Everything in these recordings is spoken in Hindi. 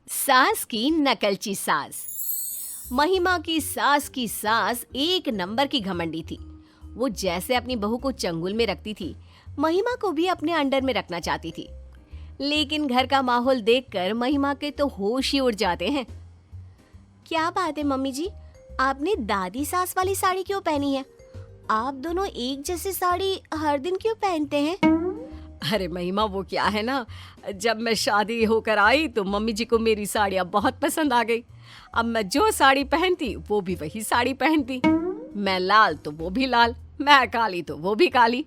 सास की नकलची सास। महिमा की सास एक नंबर की घमंडी थी। वो जैसे अपनी बहू को चंगुल में रखती थी, महिमा को भी अपने अंडर में रखना चाहती थी। लेकिन घर का माहौल देखकर महिमा के तो होश ही उड़ जाते हैं। क्या बात है मम्मी जी, आपने दादी सास वाली साड़ी क्यों पहनी है? आप दोनों एक जैसी साड़ी हर दिन क्यों पहनते हैं? अरे महिमा, वो क्या है ना, जब मैं शादी होकर आई तो मम्मी जी को मेरी साड़ियाँ बहुत पसंद आ गई। अब मैं जो साड़ी पहनती वो भी वही साड़ी पहनती। मैं लाल तो वो भी लाल, मैं काली तो वो भी काली।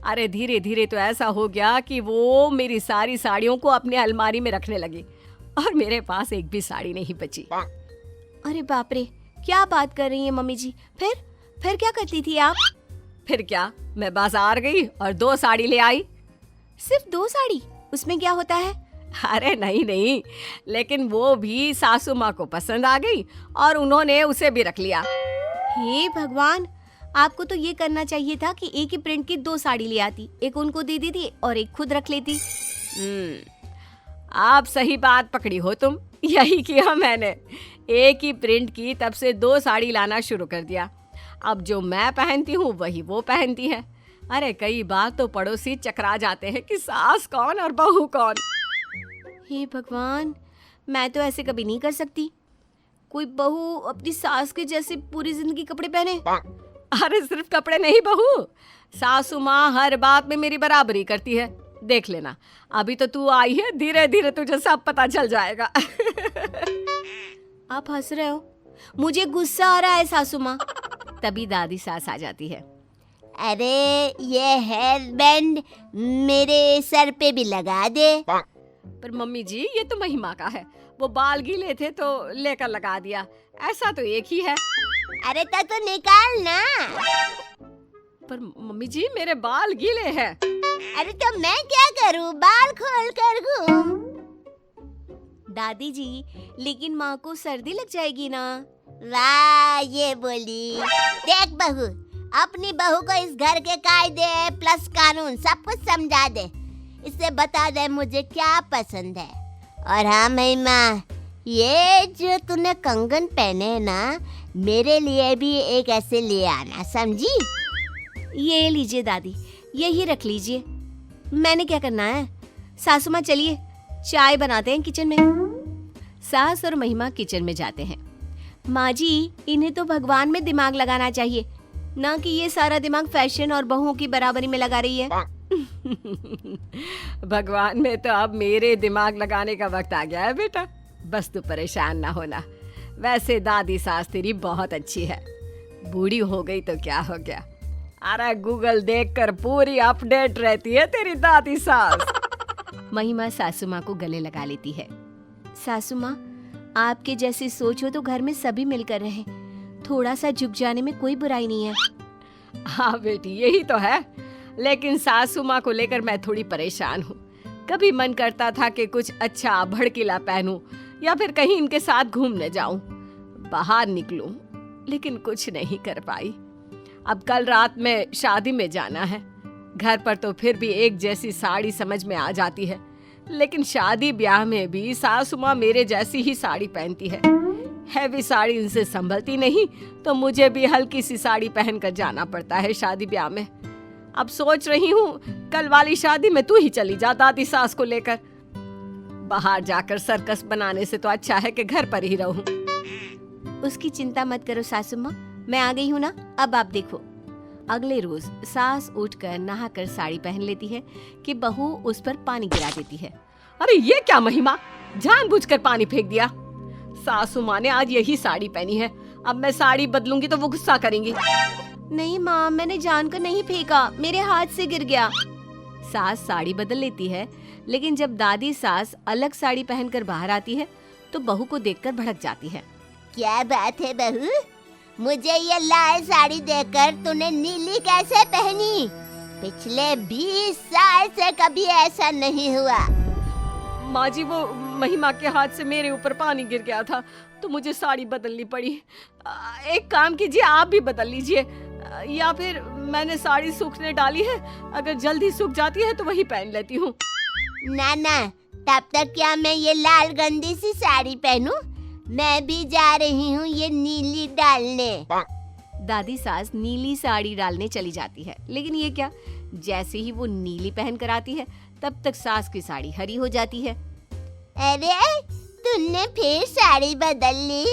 अरे धीरे धीरे तो ऐसा हो गया कि वो मेरी सारी साड़ियों को अपने अलमारी में रखने लगी और मेरे पास एक भी साड़ी नहीं बची। अरे बाप रे, क्या बात कर रही हैं मम्मी जी? फिर क्या करती थी आप? फिर क्या, मैं बाजार गई और 2 साड़ी ले आई। सिर्फ 2 साड़ी? उसमें क्या होता है? अरे नहीं, लेकिन वो भी सासू माँ को पसंद आ गई और उन्होंने उसे भी रख लिया। हे भगवान, आपको तो ये करना चाहिए था कि एक ही प्रिंट की 2 साड़ी ले आती, एक उनको दे देती और एक खुद रख लेती। आप सही बात पकड़ी हो तुम। यही किया मैंने, एक ही प्रिंट की, तब से 2 साड़ी लाना शुरू कर दिया। अब जो मैं पहनती हूँ वही वो पहनती है। अरे कई बार तो पड़ोसी चकरा जाते हैं कि सास कौन और बहू कौन। हे भगवान, मैं तो ऐसे कभी नहीं कर सकती। कोई बहू अपनी सास के जैसे पूरी जिंदगी कपड़े पहने? अरे सिर्फ कपड़े नहीं बहू, सासू माँ हर बात में मेरी बराबरी करती है। देख लेना, अभी तो तू आई है, धीरे धीरे तुझे सब पता चल जाएगा। आप हंस रहे हो? मुझे गुस्सा आ रहा है सासू माँ। तभी दादी सास आ जाती है। अरे ये हेयर बैंड मेरे सर पे भी लगा दे। पर मम्मी जी, ये तो महिमा का है, वो बाल गीले थे तो लेकर लगा दिया, ऐसा तो एक ही है। अरे तो निकाल ना। पर मम्मी जी, मेरे बाल गीले हैं। अरे तो मैं क्या करूं, बाल खोल कर घूम। दादी जी, लेकिन माँ को सर्दी लग जाएगी ना। वाह, ये बोली। देख बहू, अपनी बहू को इस घर के कायदे प्लस कानून सब कुछ समझा दे। इससे बता दे मुझे क्या पसंद है। और हाँ महिमा, ये जो तूने कंगन पहने है ना, मेरे लिए भी एक ऐसे ले आना, समझी? ये लीजिए दादी, यही रख लीजिए। मैंने क्या करना है? सासू माँ चलिए चाय बनाते हैं किचन में। सास और महिमा किचन में जाते हैं। माँ जी, इन्हें तो भगवान में दिमाग लगाना चाहिए, ना कि ये सारा दिमाग फैशन और बहुओं की बराबरी में लगा रही है। भगवान में तो अब मेरे दिमाग लगाने का वक्त आ गया है बेटा, बस तू परेशान ना होना। वैसे दादी सास तेरी बहुत अच्छी है, बूढ़ी हो गई तो क्या हो गया। अरे गूगल देखकर पूरी अपडेट रहती है तेरी दादी सास। महिमा सासू माँ को गले लगा लेती है। सासू माँ, आपके जैसी सोच हो तो घर में सभी मिलकर रहे, थोड़ा सा झुक जाने में कोई बुराई नहीं है। हाँ बेटी, यही तो है, लेकिन सासू माँ को लेकर मैं थोड़ी परेशान हूँ। कभी मन करता था कि कुछ अच्छा भड़कीला पहनूं या फिर कहीं इनके साथ घूमने जाऊं, बाहर निकलूं, लेकिन कुछ नहीं कर पाई। अब कल रात में शादी में जाना है। घर पर तो फिर भी एक जैसी साड़ी समझ में आ जाती है, लेकिन शादी ब्याह में भी सासू माँ मेरे जैसी ही साड़ी पहनती है। हैवी साड़ी इनसे संभलती नहीं, तो मुझे भी हल्की सी साड़ी पहनकर जाना पड़ता है शादी ब्याह में। अब सोच रही हूँ कल वाली शादी में तू ही चली जा दादी सास को लेकर। बाहर जाकर सर्कस बनाने से तो अच्छा है कि घर पर ही रहूं। उसकी चिंता मत करो सासू माँ, मैं आ गई हूँ ना। अब आप देखो। अगले रोज सास उठकर नहाकर साड़ी पहन लेती है कि बहू उस पर पानी गिरा देती है। अरे ये क्या महिमा, जानबूझकर पानी फेंक दिया। सासू माँ ने आज यही साड़ी पहनी है, अब मैं साड़ी बदलूंगी तो वो गुस्सा करेंगी। नहीं माँ, मैंने जानकर नहीं फेंका, मेरे हाथ से गिर गया। सास साड़ी बदल लेती है, लेकिन जब दादी सास अलग साड़ी पहनकर बाहर आती है तो बहू को देखकर भड़क जाती है। क्या बात है बहू, मुझे ये लाल साड़ी देखकर तूने नीली कैसे पहनी? पिछले 20 साल से कभी ऐसा नहीं हुआ। माँ जी, वो महिमा के हाथ से मेरे ऊपर पानी गिर गया था तो मुझे साड़ी बदलनी पड़ी। एक काम कीजिए, आप भी बदल लीजिए, या फिर मैंने साड़ी सूखने डाली है, अगर जल्दी सूख जाती है तो वही पहन लेती हूँ। ना, तब तक क्या मैं ये लाल गंदी सी साड़ी पहनूं? मैं भी जा रही हूँ ये नीली डालने। दादी सास नीली साड़ी डालने चली जाती है, लेकिन ये क्या, जैसे ही वो नीली पहन कर आती है तब तक सास की साड़ी हरी हो जाती है। अरे तुमने फिर साड़ी बदल ली?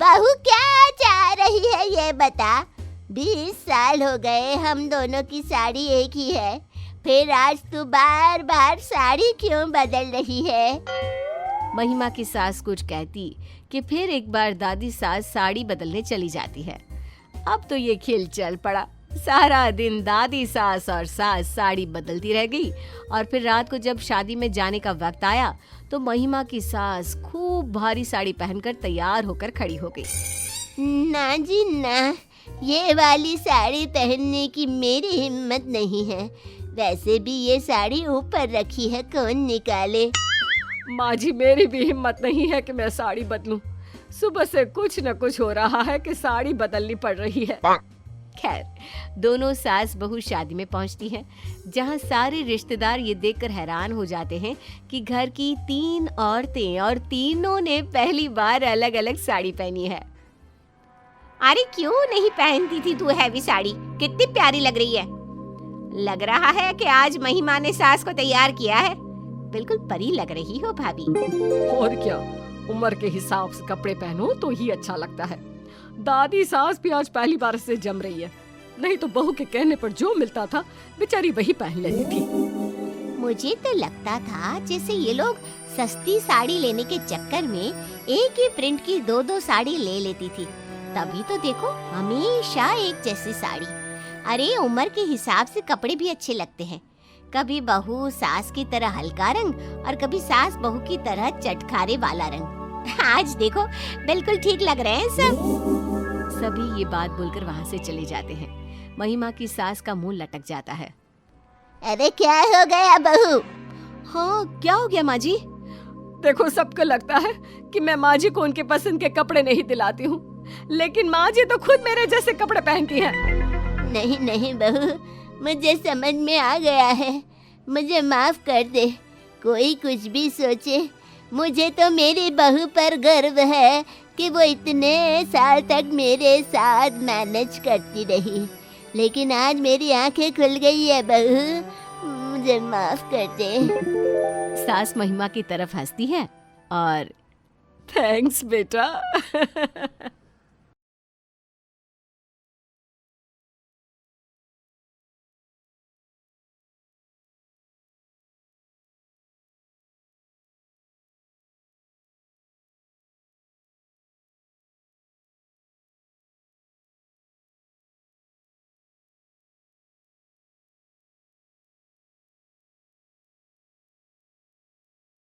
बहू क्या चाह रही है ये बता। 20 साल हो गए हम दोनों की साड़ी एक ही है, फिर आज तू बार बार साड़ी क्यों बदल रही है? महिमा की सास कुछ कहती कि फिर एक बार दादी सास साड़ी बदलने चली जाती है। अब तो ये खेल चल पड़ा। सारा दिन दादी सास और सास साड़ी बदलती रह गई और फिर रात को जब शादी में जाने का वक्त आया तो महिमा की सास खूब भारी साड़ी पहनकर तैयार होकर खड़ी हो गई। ना जी ना, ये वाली साड़ी पहनने की मेरी हिम्मत नहीं है। वैसे भी ये साड़ी ऊपर रखी है, कौन निकाले? माँ जी, मेरी भी हिम्मत नहीं है कि मैं साड़ी बदलूं। सुबह से कुछ न कुछ हो रहा है कि साड़ी बदलनी पड़ रही है। खैर, दोनों सास बहू शादी में पहुंचती हैं, जहां सारे रिश्तेदार ये देखकर हैरान हो जाते हैं कि घर की 3 औरतें और तीनों ने पहली बार अलग अलग साड़ी पहनी है। अरे क्यों नहीं पहनती थी तू हैवी साड़ी? कितनी प्यारी लग रही है। लग रहा है कि आज महिमा ने सास को तैयार किया है। बिल्कुल परी लग रही हो भाभी। और क्या, उम्र के हिसाब से कपड़े पहनो तो ही अच्छा लगता है। दादी सास भी आज पहली बार से जम रही है, नहीं तो बहू के कहने पर जो मिलता था बेचारी वही पहन लेती थी। मुझे तो लगता था जैसे ये लोग सस्ती साड़ी लेने के चक्कर में एक ही प्रिंट की 2-2 साड़ी ले लेती थी। तभी तो देखो हमेशा एक जैसी साड़ी। अरे उम्र के हिसाब से कपड़े भी अच्छे लगते हैं। कभी बहू सास की तरह हल्का रंग और कभी सास बहू की तरह चटखारे वाला रंग। आज देखो बिल्कुल ठीक लग रहे हैं सब। सभी ये बात बोलकर वहां से चले जाते हैं। महिमा की सास का मुंह लटक जाता है। अरे क्या हो गया बहू? हाँ, क्या हो गया माँ जी? देखो, सबको लगता है कि मैं माँ जी को उनके पसंद के कपड़े नहीं दिलाती हूँ, लेकिन माँ जी तो खुद मेरे जैसे कपड़े पहनती हैं। नहीं नहीं बहू, मुझे समझ में आ गया है। मुझे माफ कर दे। कोई कुछ भी सोचे, मुझे तो मेरी बहू पर गर्व है कि वो इतने साल तक मेरे साथ मैनेज करती रही। लेकिन आज मेरी आंखें खुल गई है बहू, मुझे माफ कर दे। सास महिमा की तरफ हंसती है और थैंक्स बेटा।